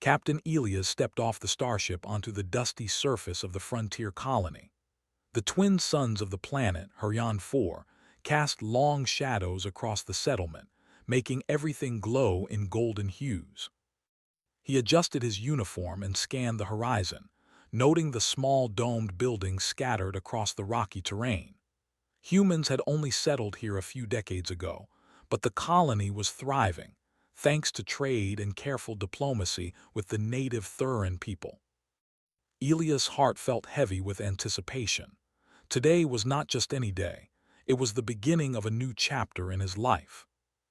Captain Elias stepped off the starship onto the dusty surface of the frontier colony. The twin suns of the planet, Huryan 4, cast long shadows across the settlement, making everything glow in golden hues. He adjusted his uniform and scanned the horizon, noting the small domed buildings scattered across the rocky terrain. Humans had only settled here a few decades ago, but the colony was thriving, thanks to trade and careful diplomacy with the native Thuran people. Elias' heart felt heavy with anticipation. Today was not just any day, it was the beginning of a new chapter in his life.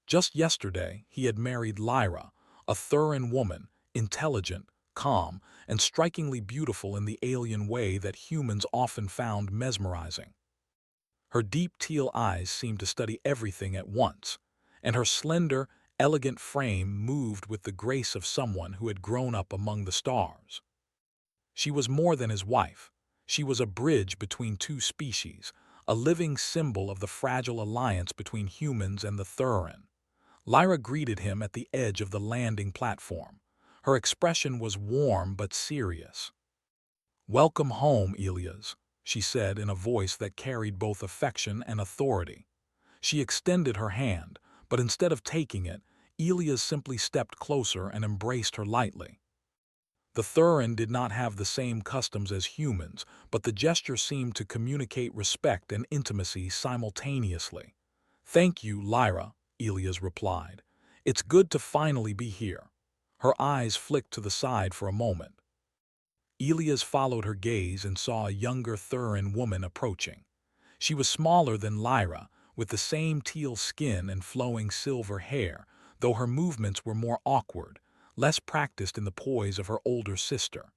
Just yesterday, he had married Lyra, a Thuran woman, intelligent, calm, and strikingly beautiful in the alien way that humans often found mesmerizing. Her deep teal eyes seemed to study everything at once, and her slender, elegant frame moved with the grace of someone who had grown up among the stars. She was more than his wife. She was a bridge between two species, a living symbol of the fragile alliance between humans and the Thuran. Lyra greeted him at the edge of the landing platform. Her expression was warm but serious. "Welcome home, Elias," she said in a voice that carried both affection and authority. She extended her hand, but instead of taking it, Elias simply stepped closer and embraced her lightly. The Thuran did not have the same customs as humans, but the gesture seemed to communicate respect and intimacy simultaneously. "Thank you, Lyra," Elias replied. "It's good to finally be here." Her eyes flicked to the side for a moment. Elias followed her gaze and saw a younger Thuran woman approaching. She was smaller than Lyra, with the same teal skin and flowing silver hair, though her movements were more awkward, less practiced in the poise of her older sister.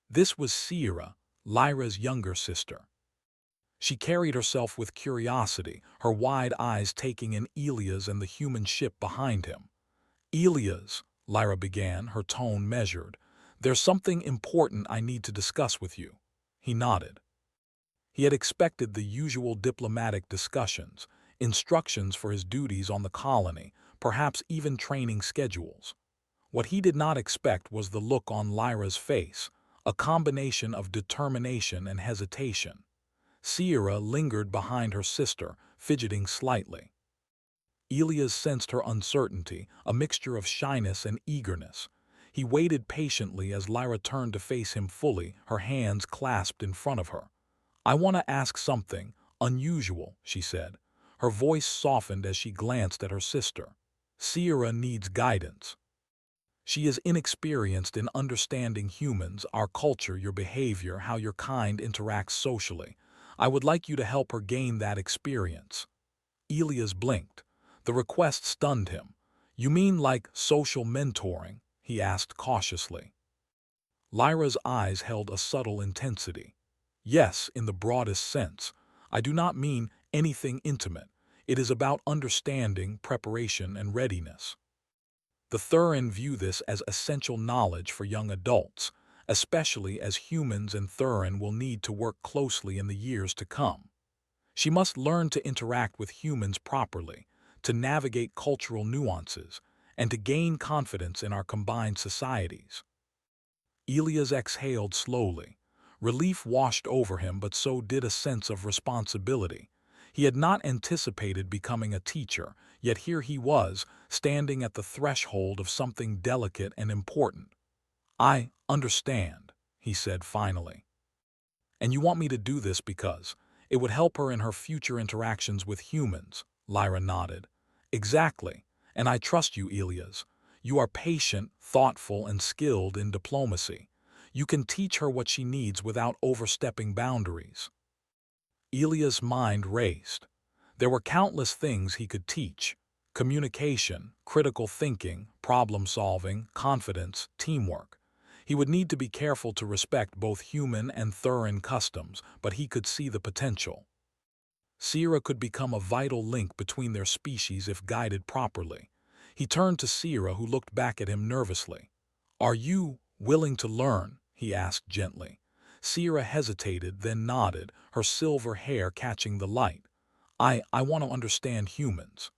This was Sierra, Lyra's younger sister. She carried herself with curiosity, her wide eyes taking in Elias and the human ship behind him. "Elias," Lyra began, her tone measured, "there's something important I need to discuss with you." He nodded. He had expected the usual diplomatic discussions, instructions for his duties on the colony, perhaps even training schedules. What he did not expect was the look on Lyra's face, a combination of determination and hesitation. Sierra lingered behind her sister, fidgeting slightly. Elias sensed her uncertainty, a mixture of shyness and eagerness. He waited patiently as Lyra turned to face him fully, her hands clasped in front of her. "I want to ask something unusual," she said. Her voice softened as she glanced at her sister. "Sierra needs guidance. She is inexperienced in understanding humans, our culture, your behavior, how your kind interacts socially. I would like you to help her gain that experience." Elias blinked. The request stunned him. "You mean like social mentoring?" he asked cautiously. Lyra's eyes held a subtle intensity. "Yes, in the broadest sense. I do not mean anything intimate. It is about understanding, preparation, and readiness." The Thuran view this as essential knowledge for young adults, especially as humans and Thuran will need to work closely in the years to come. She must learn to interact with humans properly, to navigate cultural nuances, and to gain confidence in our combined societies. Elias exhaled slowly. Relief washed over him, but so did a sense of responsibility. He had not anticipated becoming a teacher, yet here he was, standing at the threshold of something delicate and important. "I understand," he said finally. "And you want me to do this because it would help her in her future interactions with humans," Lyra nodded. "Exactly, and I trust you, Elias. You are patient, thoughtful, and skilled in diplomacy. You can teach her what she needs without overstepping boundaries." Elias' mind raced. There were countless things he could teach: communication, critical thinking, problem-solving, confidence, teamwork. He would need to be careful to respect both human and Thuran customs, but he could see the potential. Sierra could become a vital link between their species if guided properly. He turned to Sierra, who looked back at him nervously. "Are you willing to learn?" he asked gently. Sierra hesitated, then nodded, her silver hair catching the light. I want to understand humans.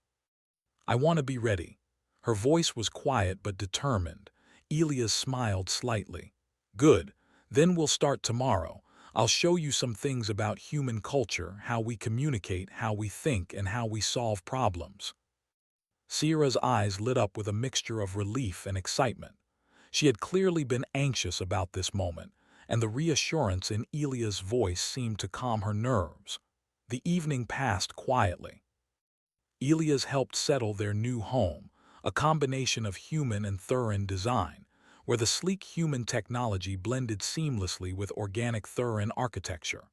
I want to be ready." Her voice was quiet but determined. Elias smiled slightly. Good. Then we'll start tomorrow. I'll show you some things about human culture, how we communicate, how we think, and how we solve problems. Sierra's eyes lit up with a mixture of relief and excitement. She had clearly been anxious about this moment, and the reassurance in Elia's voice seemed to calm her nerves. The evening passed quietly. Elias helped settle their new home, a combination of human and Thuran design, where the sleek human technology blended seamlessly with organic Thuran architecture.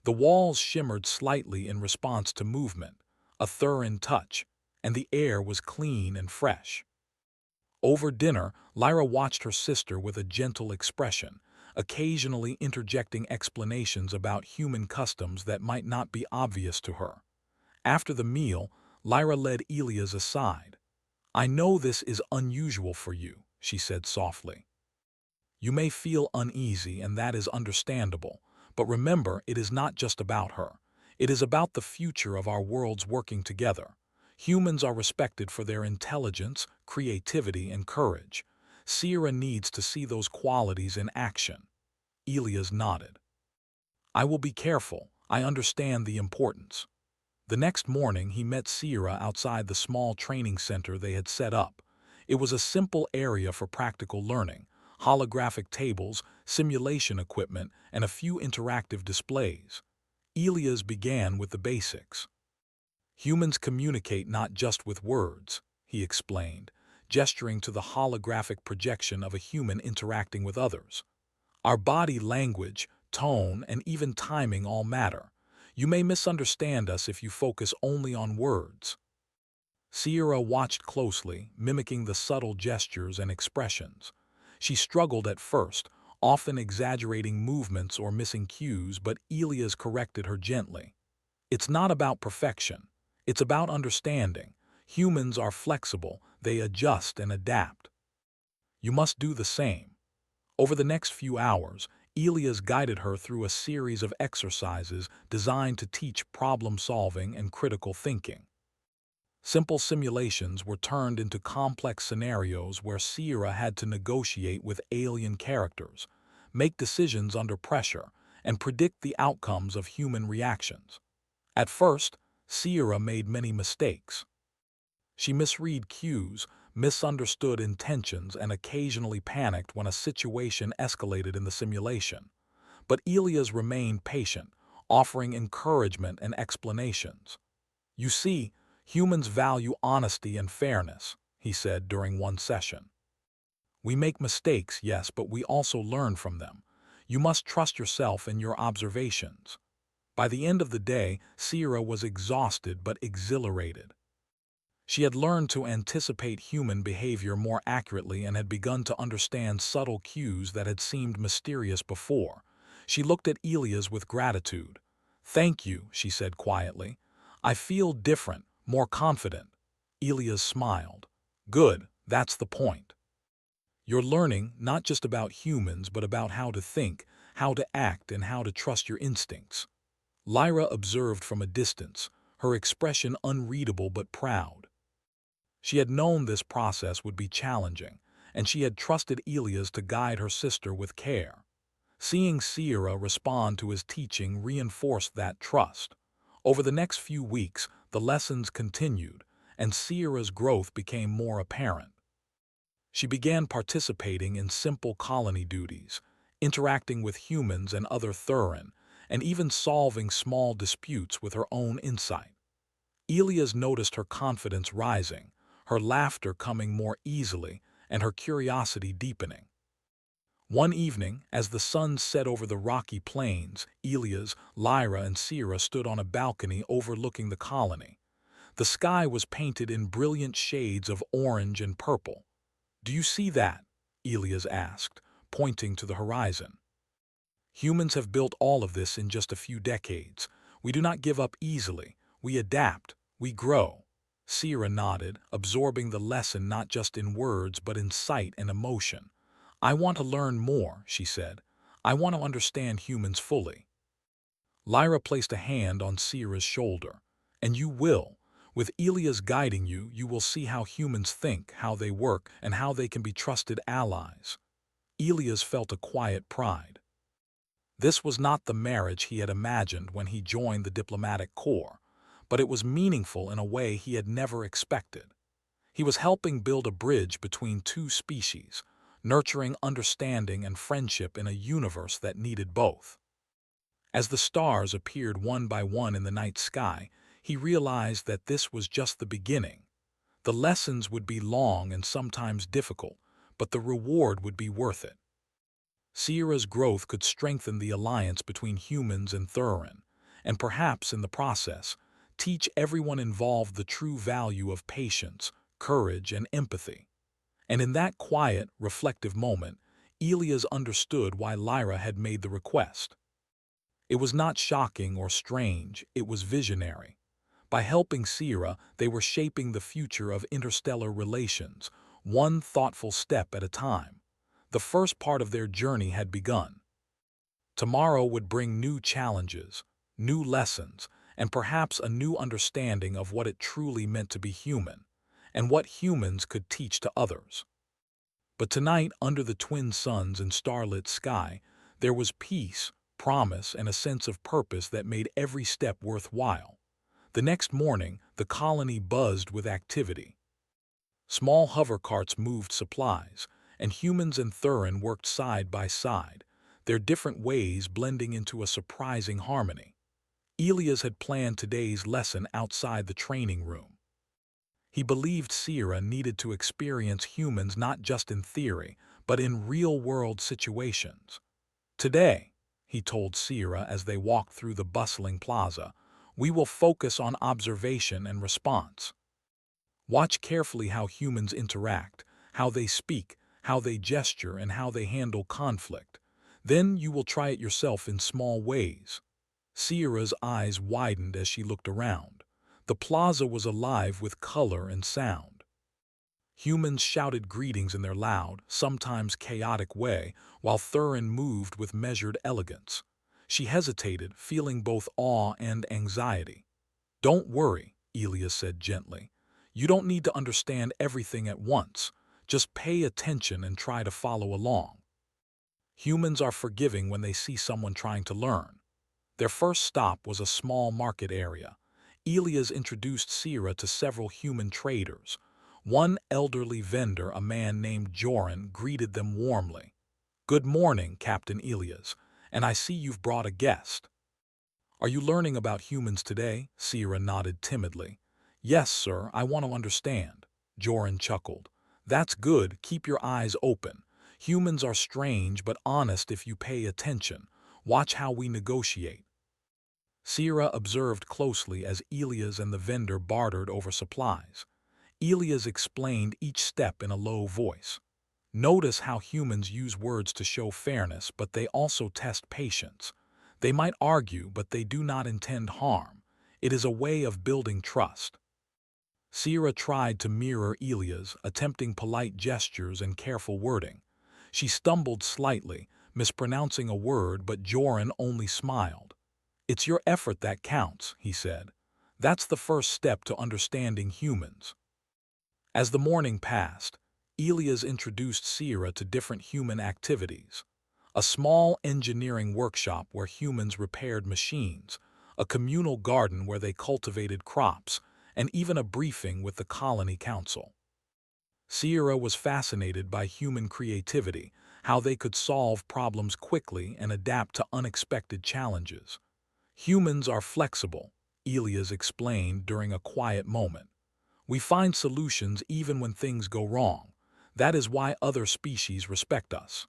The walls shimmered slightly in response to movement, a Thuran touch, and the air was clean and fresh. Over dinner, Lyra watched her sister with a gentle expression, occasionally interjecting explanations about human customs that might not be obvious to her. After the meal, Lyra led Elias aside. "I know this is unusual for you," she said softly. "You may feel uneasy, and that is understandable, but remember, it is not just about her. It is about the future of our worlds working together. Humans are respected for their intelligence, creativity, and courage. Sierra needs to see those qualities in action." Elias nodded. "I will be careful. I understand the importance." The next morning, he met Sierra outside the small training center they had set up. It was a simple area for practical learning: holographic tables, simulation equipment, and a few interactive displays. Elias began with the basics. "Humans communicate not just with words," he explained, gesturing to the holographic projection of a human interacting with others. "Our body language, tone, and even timing all matter. You may misunderstand us if you focus only on words." Sierra watched closely, mimicking the subtle gestures and expressions. She struggled at first, often exaggerating movements or missing cues, but Elias corrected her gently. "It's not about perfection. It's about understanding. Humans are flexible, they adjust and adapt. You must do the same." Over the next few hours, Elias guided her through a series of exercises designed to teach problem-solving and critical thinking. Simple simulations were turned into complex scenarios where Sierra had to negotiate with alien characters, make decisions under pressure, and predict the outcomes of human reactions. At first, Sierra made many mistakes. She misread cues, misunderstood intentions, and occasionally panicked when a situation escalated in the simulation. But Elias remained patient, offering encouragement and explanations. "You see, humans value honesty and fairness," he said during one session. "We make mistakes, yes, but we also learn from them. You must trust yourself and your observations." By the end of the day, Sierra was exhausted but exhilarated. She had learned to anticipate human behavior more accurately and had begun to understand subtle cues that had seemed mysterious before. She looked at Elias with gratitude. "Thank you," she said quietly. "I feel different, more confident." Elias smiled. "Good, that's the point. You're learning not just about humans but about how to think, how to act, and how to trust your instincts." Lyra observed from a distance, her expression unreadable but proud. She had known this process would be challenging, and she had trusted Elias to guide her sister with care. Seeing Sierra respond to his teaching reinforced that trust. Over the next few weeks, the lessons continued, and Sierra's growth became more apparent. She began participating in simple colony duties, interacting with humans and other Thuran, and even solving small disputes with her own insight. Elias noticed her confidence rising, her laughter coming more easily, and her curiosity deepening. One evening, as the sun set over the rocky plains, Elias, Lyra, and Sierra stood on a balcony overlooking the colony. The sky was painted in brilliant shades of orange and purple. "Do you see that?" Elias asked, pointing to the horizon. "Humans have built all of this in just a few decades. We do not give up easily. We adapt. We grow." Sierra nodded, absorbing the lesson not just in words but in sight and emotion. "I want to learn more," she said. "I want to understand humans fully." Lyra placed a hand on Sierra's shoulder. "And you will. With Elias guiding you, you will see how humans think, how they work, and how they can be trusted allies. Elias felt a quiet pride. This was not the marriage he had imagined when he joined the diplomatic corps, but it was meaningful in a way he had never expected. He was helping build a bridge between two species, nurturing understanding and friendship in a universe that needed both. As the stars appeared one by one in the night sky, he realized that this was just the beginning. The lessons would be long and sometimes difficult, but the reward would be worth it. Sierra's growth could strengthen the alliance between humans and Thurin, and perhaps in the process, teach everyone involved the true value of patience, courage, and empathy. And in that quiet, reflective moment, Elias understood why Lyra had made the request. It was not shocking or strange, it was visionary. By helping Sierra, they were shaping the future of interstellar relations, one thoughtful step at a time. The first part of their journey had begun. Tomorrow would bring new challenges, new lessons, and perhaps a new understanding of what it truly meant to be human, and what humans could teach to others. But tonight, under the twin suns and starlit sky, there was peace, promise, and a sense of purpose that made every step worthwhile. The next morning, the colony buzzed with activity. Small hover carts moved supplies, and humans and Thurin worked side by side, their different ways blending into a surprising harmony. Elias had planned today's lesson outside the training room. He believed Sierra needed to experience humans not just in theory, but in real-world situations. Today, he told Sierra as they walked through the bustling plaza, we will focus on observation and response. Watch carefully how humans interact, how they speak, how they gesture, and how they handle conflict. Then you will try it yourself in small ways. Sierra's eyes widened as she looked around. The plaza was alive with color and sound. Humans shouted greetings in their loud, sometimes chaotic way, while Thurin moved with measured elegance. She hesitated, feeling both awe and anxiety. Don't worry, Elias said gently. You don't need to understand everything at once. Just pay attention and try to follow along. Humans are forgiving when they see someone trying to learn. Their first stop was a small market area. Elias introduced Sierra to several human traders. One elderly vendor, a man named Joran, greeted them warmly. Good morning, Captain Elias, and I see you've brought a guest. Are you learning about humans today? Sierra nodded timidly. Yes, sir, I want to understand. Joran chuckled. That's good, keep your eyes open. Humans are strange but honest if you pay attention. Watch how we negotiate. Sierra observed closely as Elias and the vendor bartered over supplies. Elias explained each step in a low voice. Notice how humans use words to show fairness, but they also test patience. They might argue, but they do not intend harm. It is a way of building trust. Sierra tried to mirror Elias, attempting polite gestures and careful wording. She stumbled slightly, mispronouncing a word, but Joran only smiled. It's your effort that counts, he said. That's the first step to understanding humans. As the morning passed, Elias introduced Sierra to different human activities. A small engineering workshop where humans repaired machines, a communal garden where they cultivated crops, and even a briefing with the colony council. Sierra was fascinated by human creativity, how they could solve problems quickly and adapt to unexpected challenges. Humans are flexible, Elias explained during a quiet moment. We find solutions even when things go wrong. That is why other species respect us.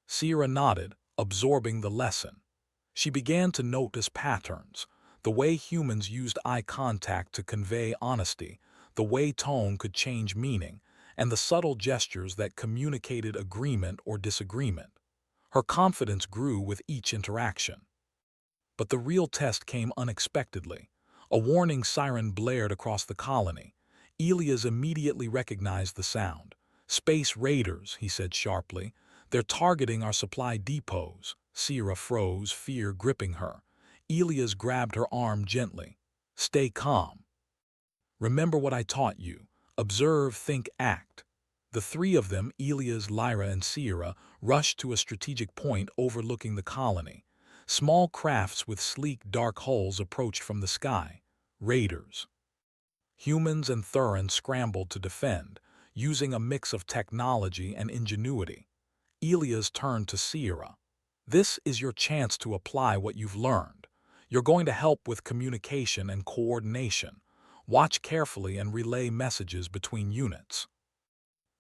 Sierra nodded, absorbing the lesson. She began to notice patterns, the way humans used eye contact to convey honesty, the way tone could change meaning, and the subtle gestures that communicated agreement or disagreement. Her confidence grew with each interaction. But the real test came unexpectedly. A warning siren blared across the colony. Elias immediately recognized the sound. Space raiders, he said sharply. They're targeting our supply depots. Sierra froze, fear gripping her. Elias grabbed her arm gently. Stay calm. Remember what I taught you. Observe, think, act. The three of them, Elias, Lyra, and Sierra, rushed to a strategic point overlooking the colony. Small crafts with sleek, dark hulls approached from the sky. Raiders. Humans and Thurin scrambled to defend, using a mix of technology and ingenuity. Elias turned to Sierra. This is your chance to apply what you've learned. You're going to help with communication and coordination. Watch carefully and relay messages between units.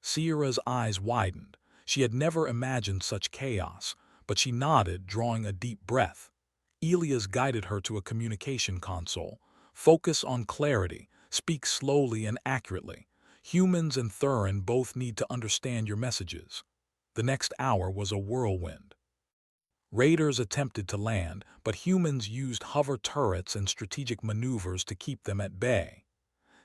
Sierra's eyes widened. She had never imagined such chaos, but she nodded, drawing a deep breath. Elias guided her to a communication console. Focus on clarity. Speak slowly and accurately. Humans and Thurin both need to understand your messages. The next hour was a whirlwind. Raiders attempted to land, but humans used hover turrets and strategic maneuvers to keep them at bay.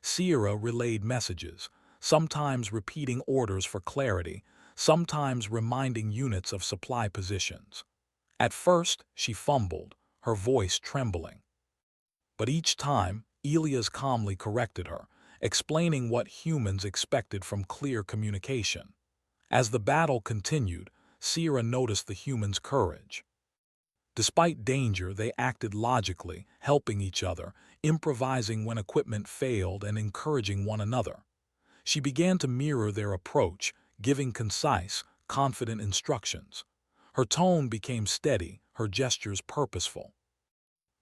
Sierra relayed messages, sometimes repeating orders for clarity, sometimes reminding units of supply positions. At first, she fumbled, her voice trembling. But each time, Elias calmly corrected her, explaining what humans expected from clear communication. As the battle continued, Sierra noticed the humans' courage. Despite danger, they acted logically, helping each other, improvising when equipment failed, and encouraging one another. She began to mirror their approach, giving concise, confident instructions. Her tone became steady, her gestures purposeful.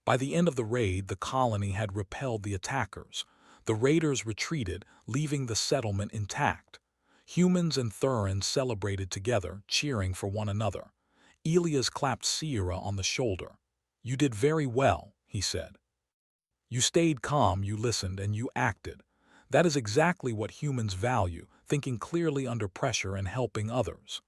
By the end of the raid, the colony had repelled the attackers. The raiders retreated, leaving the settlement intact. Humans and Thurin celebrated together, cheering for one another. Elias clapped Sierra on the shoulder. "You did very well," he said. "You stayed calm, you listened, and you acted. That is exactly what humans value, thinking clearly under pressure and helping others."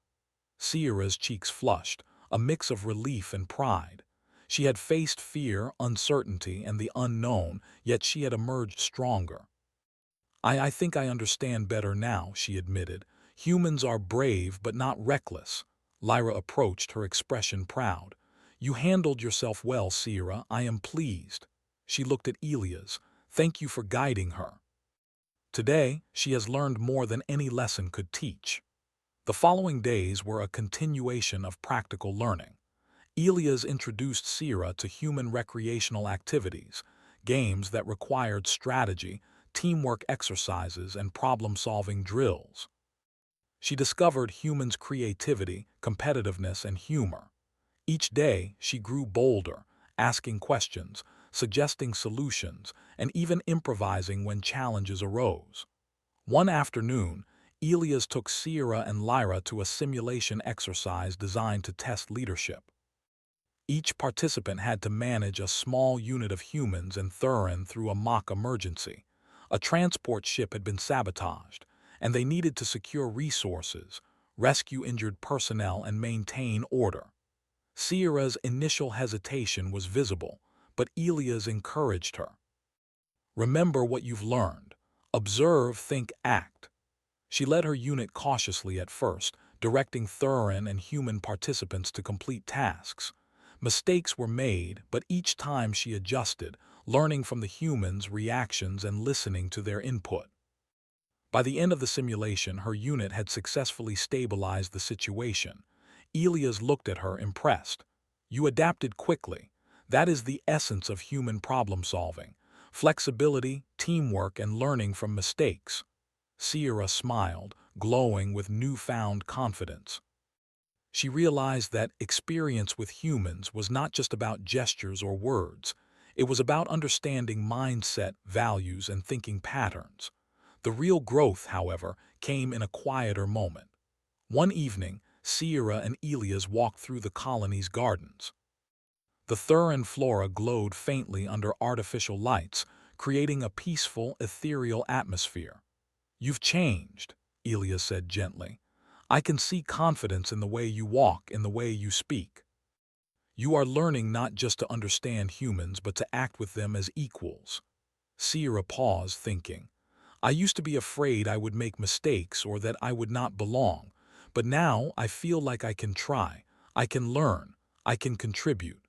Sierra's cheeks flushed, a mix of relief and pride. She had faced fear, uncertainty, and the unknown, yet she had emerged stronger. I think I understand better now," she admitted. "Humans are brave but not reckless." Lyra approached, her expression proud. "You handled yourself well, Sierra. I am pleased." She looked at Elias. "Thank you for guiding her." Today, she has learned more than any lesson could teach. The following days were a continuation of practical learning. Elias introduced Sierra to human recreational activities, games that required strategy, teamwork exercises, and problem-solving drills. She discovered humans' creativity, competitiveness, and humor. Each day, she grew bolder, asking questions, suggesting solutions, and even improvising when challenges arose. One afternoon, Elias took Sierra and Lyra to a simulation exercise designed to test leadership. Each participant had to manage a small unit of humans and Thurin through a mock emergency. A transport ship had been sabotaged, and they needed to secure resources, rescue injured personnel, and maintain order. Sierra's initial hesitation was visible, but Elias encouraged her. "Remember what you've learned. Observe, think, act." She led her unit cautiously at first, directing Thurin and human participants to complete tasks. Mistakes were made, but each time she adjusted, learning from the humans' reactions and listening to their input. By the end of the simulation, her unit had successfully stabilized the situation. Elias looked at her, impressed. "You adapted quickly. That is the essence of human problem-solving. Flexibility, teamwork, and learning from mistakes." Sierra smiled, glowing with newfound confidence. She realized that experience with humans was not just about gestures or words. It was about understanding mindset, values, and thinking patterns. The real growth, however, came in a quieter moment. One evening, Sierra and Elias walked through the colony's gardens. The Thurin flora glowed faintly under artificial lights, creating a peaceful, ethereal atmosphere. "You've changed," Elias said gently. "I can see confidence in the way you walk, in the way you speak. You are learning not just to understand humans, but to act with them as equals." Sierra paused, thinking. "I used to be afraid I would make mistakes or that I would not belong, but now I feel like I can try, I can learn, I can contribute."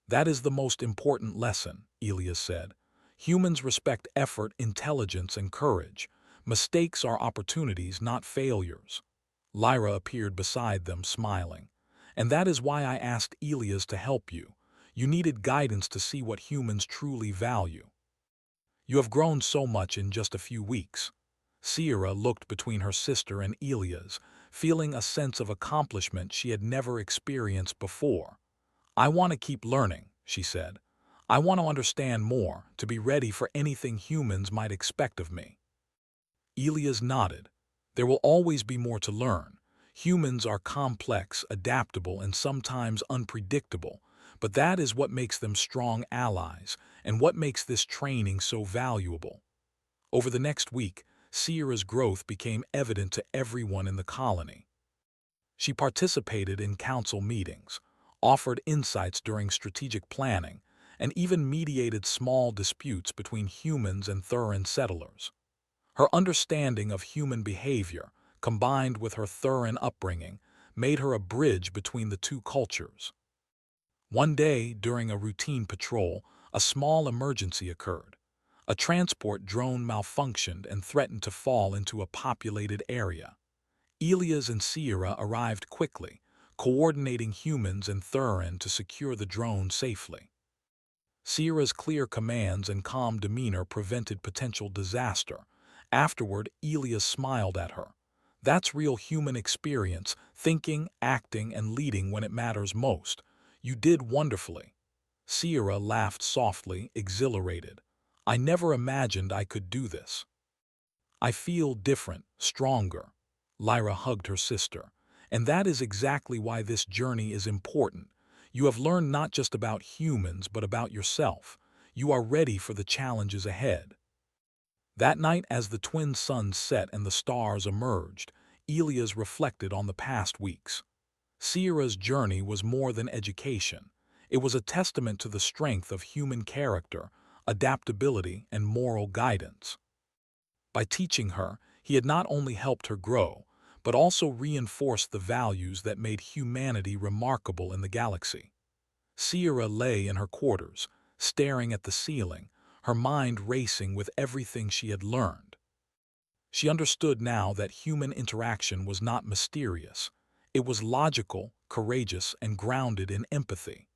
"That is the most important lesson," Elias said. Humans respect effort, intelligence, and courage. Mistakes are opportunities, not failures. Lyra appeared beside them, smiling. And that is why I asked Elias to help you. You needed guidance to see what humans truly value. You have grown so much in just a few weeks. Sierra looked between her sister and Elias, feeling a sense of accomplishment she had never experienced before. I want to keep learning, she said. I want to understand more, to be ready for anything humans might expect of me. Elias nodded. There will always be more to learn. Humans are complex, adaptable, and sometimes unpredictable, but that is what makes them strong allies and what makes this training so valuable. Over the next week, Sierra's growth became evident to everyone in the colony. She participated in council meetings, offered insights during strategic planning, and even mediated small disputes between humans and Thuran settlers. Her understanding of human behavior, combined with her Thuran upbringing, made her a bridge between the two cultures. One day, during a routine patrol, a small emergency occurred. A transport drone malfunctioned and threatened to fall into a populated area. Elias and Sierra arrived quickly, coordinating humans and Thuran to secure the drone safely. Sierra's clear commands and calm demeanor prevented potential disaster. Afterward, Elias smiled at her. That's real human experience, thinking, acting, and leading when it matters most. You did wonderfully. Sierra laughed softly, exhilarated. I never imagined I could do this. I feel different, stronger. Lyra hugged her sister. And that is exactly why this journey is important. You have learned not just about humans, but about yourself. You are ready for the challenges ahead. That night, as the twin suns set and the stars emerged, Elias reflected on the past weeks. Sierra's journey was more than education. It was a testament to the strength of human character, adaptability, and moral guidance. By teaching her, he had not only helped her grow, but also reinforced the values that made humanity remarkable in the galaxy. Sierra lay in her quarters, staring at the ceiling, her mind racing with everything she had learned. She understood now that human interaction was not mysterious. It was logical, courageous, and grounded in empathy.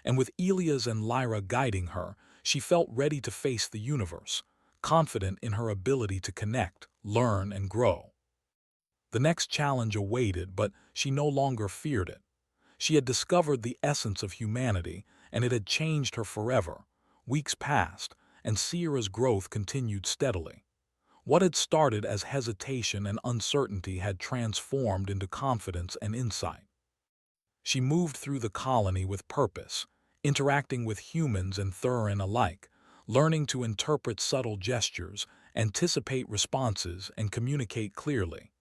And with Elias and Lyra guiding her, she felt ready to face the universe, confident in her ability to connect, learn, and grow. The next challenge awaited, but she no longer feared it. She had discovered the essence of humanity, and it had changed her forever. Weeks passed, and Sierra's growth continued steadily. What had started as hesitation and uncertainty had transformed into confidence and insight. She moved through the colony with purpose, interacting with humans and Thuran alike, learning to interpret subtle gestures, anticipate responses, and communicate clearly.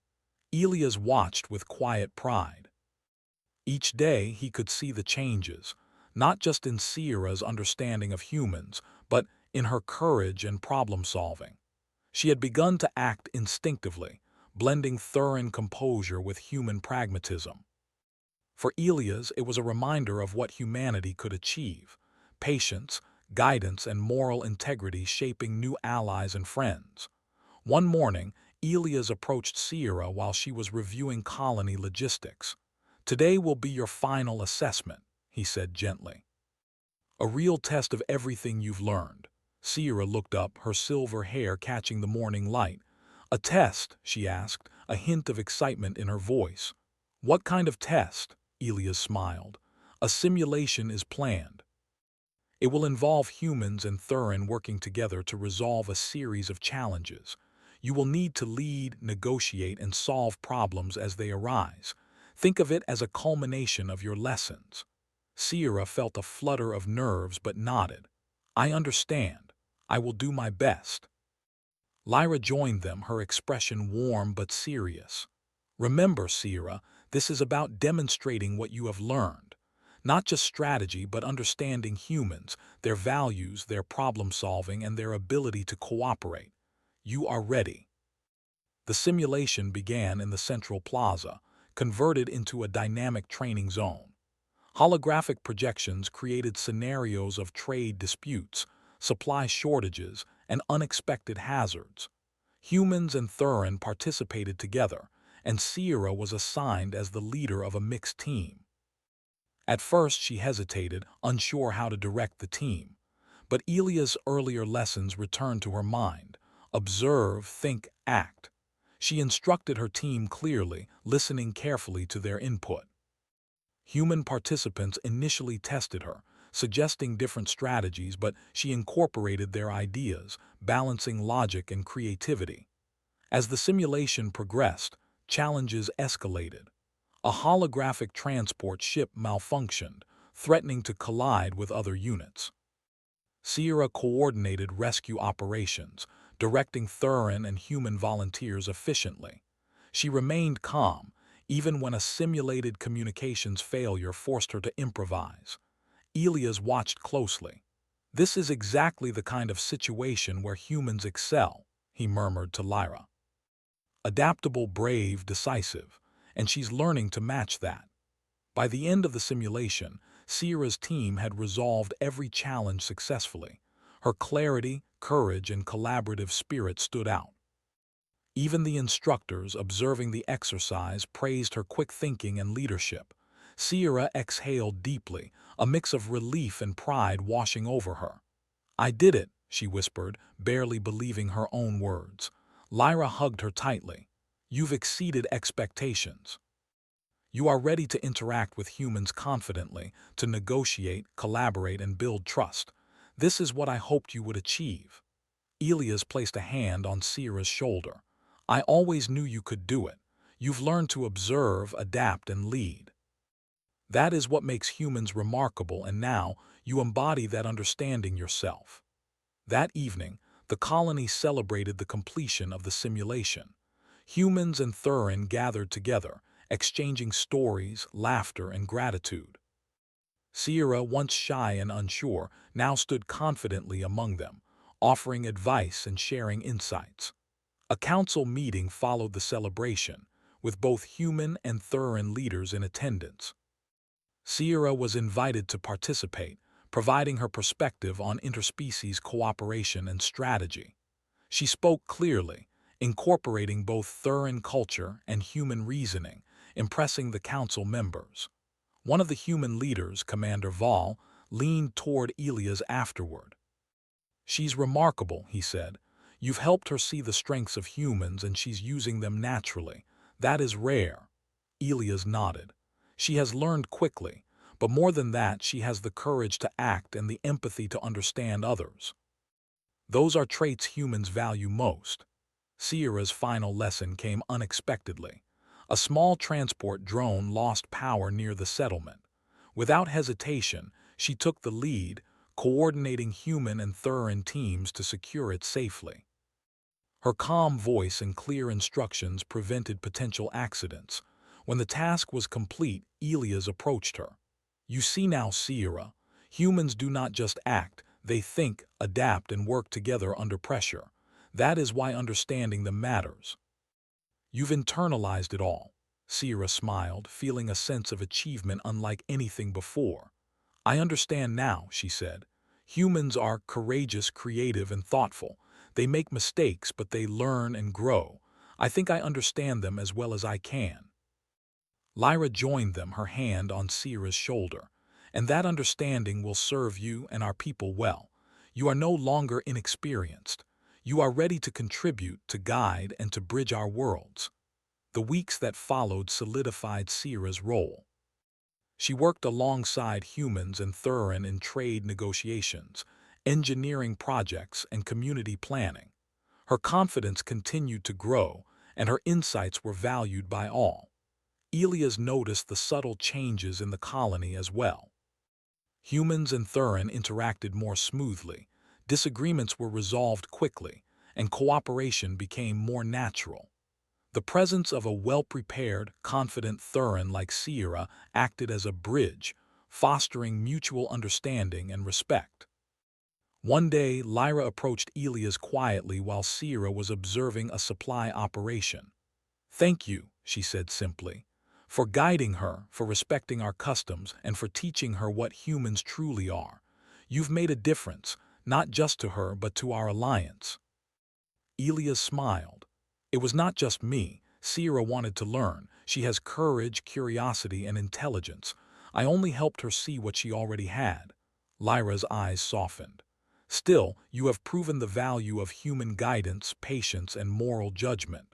Elias watched with quiet pride. Each day he could see the changes, not just in Sierra's understanding of humans, but in her courage and problem-solving. She had begun to act instinctively, blending Thuran composure with human pragmatism. For Elias, it was a reminder of what humanity could achieve: patience, guidance, and moral integrity shaping new allies and friends. One morning, Elias approached Sierra while she was reviewing colony logistics. Today will be your final assessment, he said gently. A real test of everything you've learned. Sierra looked up, her silver hair catching the morning light. A test, she asked, a hint of excitement in her voice. What kind of test? Elias smiled. A simulation is planned. It will involve humans and Thuran working together to resolve a series of challenges. You will need to lead, negotiate, and solve problems as they arise. Think of it as a culmination of your lessons. Sierra felt a flutter of nerves but nodded. I understand. I will do my best. Lyra joined them, her expression warm but serious. Remember, Sierra, this is about demonstrating what you have learned. Not just strategy, but understanding humans, their values, their problem-solving, and their ability to cooperate. You are ready. The simulation began in the central plaza, converted into a dynamic training zone. Holographic projections created scenarios of trade disputes, supply shortages, and unexpected hazards. Humans and Thurin participated together, and Sierra was assigned as the leader of a mixed team. At first she hesitated, unsure how to direct the team. But Elia's earlier lessons returned to her mind. Observe, think, act. She instructed her team clearly, listening carefully to their input. Human participants initially tested her, suggesting different strategies, but she incorporated their ideas, balancing logic and creativity. As the simulation progressed, challenges escalated. A holographic transport ship malfunctioned, threatening to collide with other units. Sierra coordinated rescue operations, directing Thurin and human volunteers efficiently. She remained calm, even when a simulated communications failure forced her to improvise. Elias watched closely. "This is exactly the kind of situation where humans excel," he murmured to Lyra. "Adaptable, brave, decisive, and she's learning to match that." By the end of the simulation, Sierra's team had resolved every challenge successfully. Her clarity, courage, and collaborative spirit stood out. Even the instructors observing the exercise praised her quick thinking and leadership. Sierra exhaled deeply, a mix of relief and pride washing over her. "I did it," she whispered, barely believing her own words. Lyra hugged her tightly. "You've exceeded expectations. You are ready to interact with humans confidently, to negotiate, collaborate, and build trust. This is what I hoped you would achieve." Elias placed a hand on Sierra's shoulder. "I always knew you could do it. You've learned to observe, adapt, and lead. That is what makes humans remarkable, and now you embody that understanding yourself." That evening, the colony celebrated the completion of the simulation. Humans and Thurin gathered together, exchanging stories, laughter, and gratitude. Sierra, once shy and unsure, now stood confidently among them, offering advice and sharing insights. A council meeting followed the celebration, with both human and Thurin leaders in attendance. Sierra was invited to participate, providing her perspective on interspecies cooperation and strategy. She spoke clearly, incorporating both Thurin culture and human reasoning, impressing the council members. One of the human leaders, Commander Val, leaned toward Elias afterward. "She's remarkable," he said. "You've helped her see the strengths of humans and she's using them naturally. That is rare." Elias nodded. "She has learned quickly, but more than that, she has the courage to act and the empathy to understand others. Those are traits humans value most." Sierra's final lesson came unexpectedly. A small transport drone lost power near the settlement. Without hesitation, she took the lead, coordinating human and Thurin teams to secure it safely. Her calm voice and clear instructions prevented potential accidents. When the task was complete, Elias approached her. "You see now, Sierra, humans do not just act, they think, adapt, and work together under pressure. That is why understanding them matters. You've internalized it all." Sierra smiled, feeling a sense of achievement unlike anything before. "I understand now," she said. "Humans are courageous, creative, and thoughtful. They make mistakes, but they learn and grow. I think I understand them as well as I can." Lyra joined them, her hand on Sierra's shoulder. "And that understanding will serve you and our people well. You are no longer inexperienced. You are ready to contribute, to guide, and to bridge our worlds." The weeks that followed solidified Sierra's role. She worked alongside humans and Thurin in trade negotiations, engineering projects, and community planning. Her confidence continued to grow, and her insights were valued by all. Elias noticed the subtle changes in the colony as well. Humans and Thurin interacted more smoothly, disagreements were resolved quickly, and cooperation became more natural. The presence of a well-prepared, confident Thurin like Sierra acted as a bridge, fostering mutual understanding and respect. One day, Lyra approached Elias quietly while Sierra was observing a supply operation. "Thank you," she said simply, "for guiding her, for respecting our customs, and for teaching her what humans truly are. You've made a difference, not just to her but to our alliance. Elias smiled. It was not just me. Sierra wanted to learn. She has courage, curiosity, and intelligence. I only helped her see what she already had. Lyra's eyes softened. Still, you have proven the value of human guidance, patience, and moral judgment.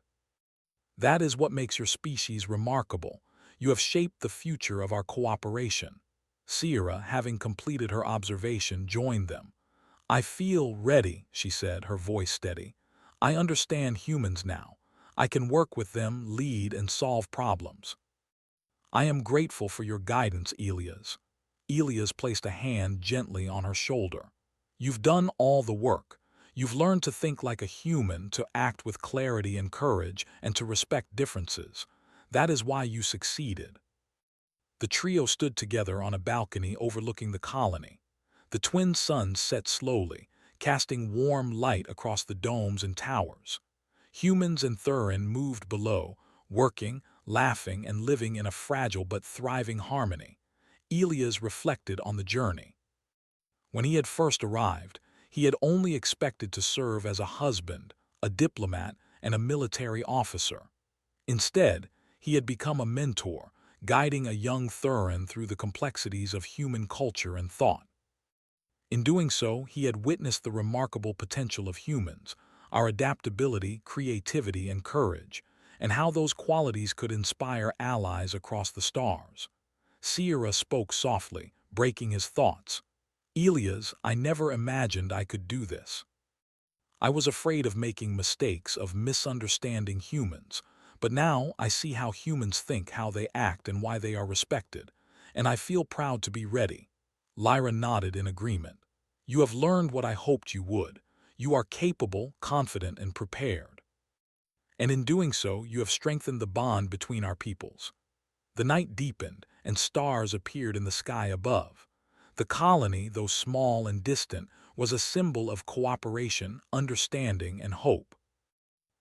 That is what makes your species remarkable. You have shaped the future of our cooperation. Sierra, having completed her observation, joined them. I feel ready, she said, her voice steady. I understand humans now. I can work with them, lead, and solve problems. I am grateful for your guidance, Elias. Elias placed a hand gently on her shoulder. You've done all the work. You've learned to think like a human, to act with clarity and courage, and to respect differences. That is why you succeeded. The trio stood together on a balcony overlooking the colony. The twin suns set slowly, casting warm light across the domes and towers. Humans and Thurin moved below, working, laughing, and living in a fragile but thriving harmony. Elias reflected on the journey. When he had first arrived, he had only expected to serve as a husband, a diplomat, and a military officer. Instead, he had become a mentor, guiding a young Thurin through the complexities of human culture and thought. In doing so, he had witnessed the remarkable potential of humans, our adaptability, creativity, and courage, and how those qualities could inspire allies across the stars. Sierra spoke softly, breaking his thoughts. Elias, I never imagined I could do this. I was afraid of making mistakes, of misunderstanding humans, but now I see how humans think, how they act, and why they are respected, and I feel proud to be ready. Lyra nodded in agreement. You have learned what I hoped you would. You are capable, confident, and prepared. And in doing so, you have strengthened the bond between our peoples. The night deepened, and stars appeared in the sky above. The colony, though small and distant, was a symbol of cooperation, understanding, and hope.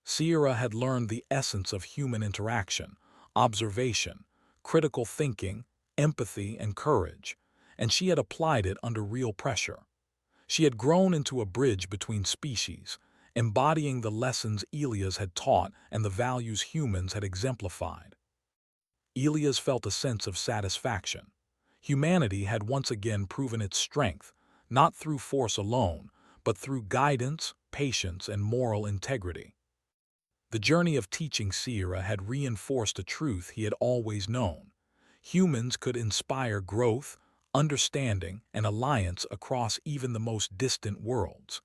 Sierra had learned the essence of human interaction, observation, critical thinking, empathy, and courage, and she had applied it under real pressure. She had grown into a bridge between species, embodying the lessons Elias had taught and the values humans had exemplified. Elias felt a sense of satisfaction. Humanity had once again proven its strength, not through force alone, but through guidance, patience, and moral integrity. The journey of teaching Sierra had reinforced a truth he had always known. Humans could inspire growth, understanding, and alliance across even the most distant worlds.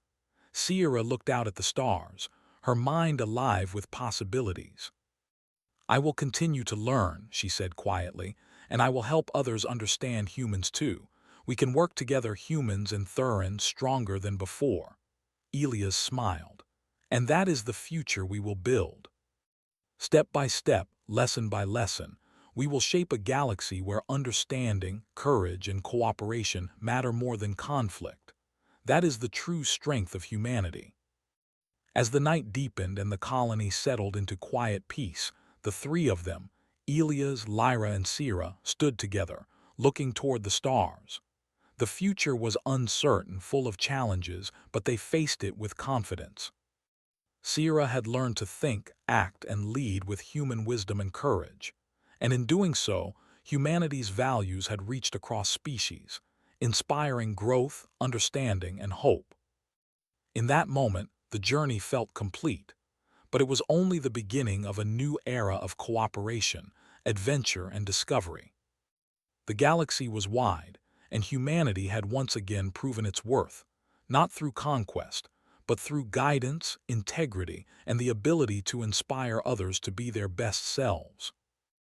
Sierra looked out at the stars, her mind alive with possibilities. I will continue to learn, she said quietly, and I will help others understand humans too. We can work together, humans and Thurin, stronger than before. Elias smiled. And that is the future we will build. Step by step, lesson by lesson, we will shape a galaxy where understanding, courage, and cooperation matter more than conflict. That is the true strength of humanity. As the night deepened and the colony settled into quiet peace, the three of them, Elias, Lyra, and Sierra, stood together, looking toward the stars. The future was uncertain, full of challenges, but they faced it with confidence. Sierra had learned to think, act, and lead with human wisdom and courage. And in doing so, humanity's values had reached across species, inspiring growth, understanding, and hope. In that moment, the journey felt complete, but it was only the beginning of a new era of cooperation, adventure, and discovery. The galaxy was wide, and humanity had once again proven its worth, not through conquest, but through guidance, integrity, and the ability to inspire others to be their best selves.